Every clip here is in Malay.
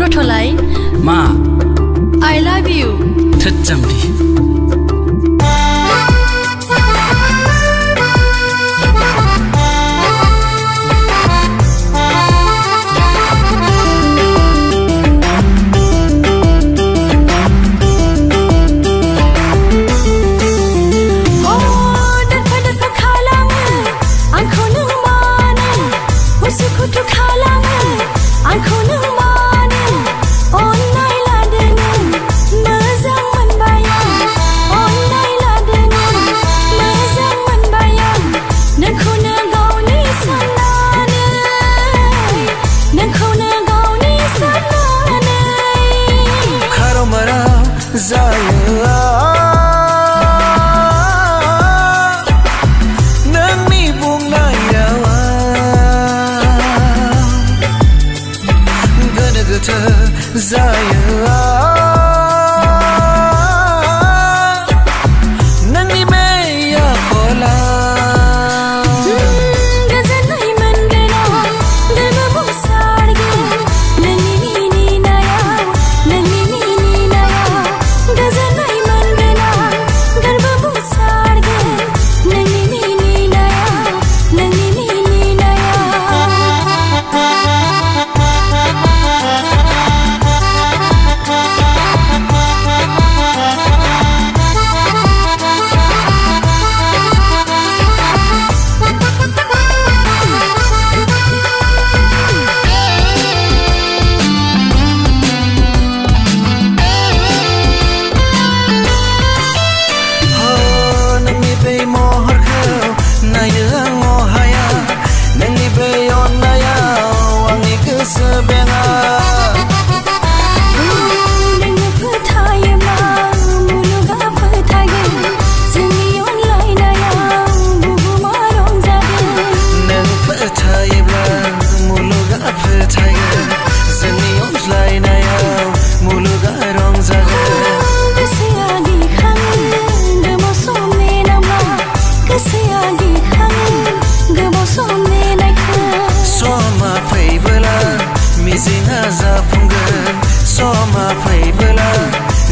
Rotolai Ma I love you Thachambi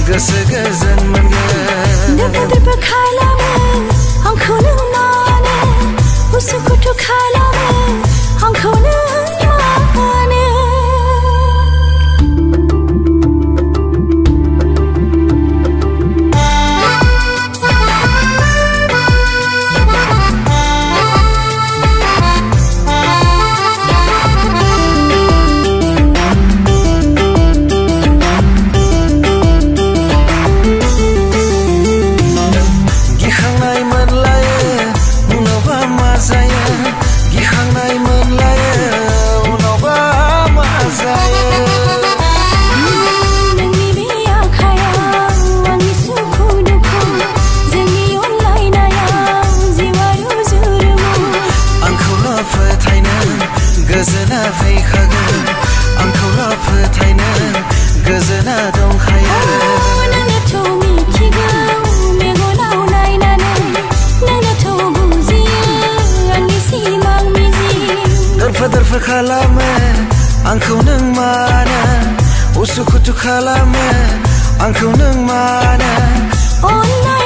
Gesegezan mengen Dapat berkalame Angkau nang mana Usuku tu kalame Angkau nang mana Gazana fei khagan Angkau la phathayna Gazana dong khaya Nana to mi tigau Me go nau nai nanai Nana to buzi Ani si mang mizi Darfa khalama Angkau nang mana Usuku tu khalama Angkau nang mana Oh nai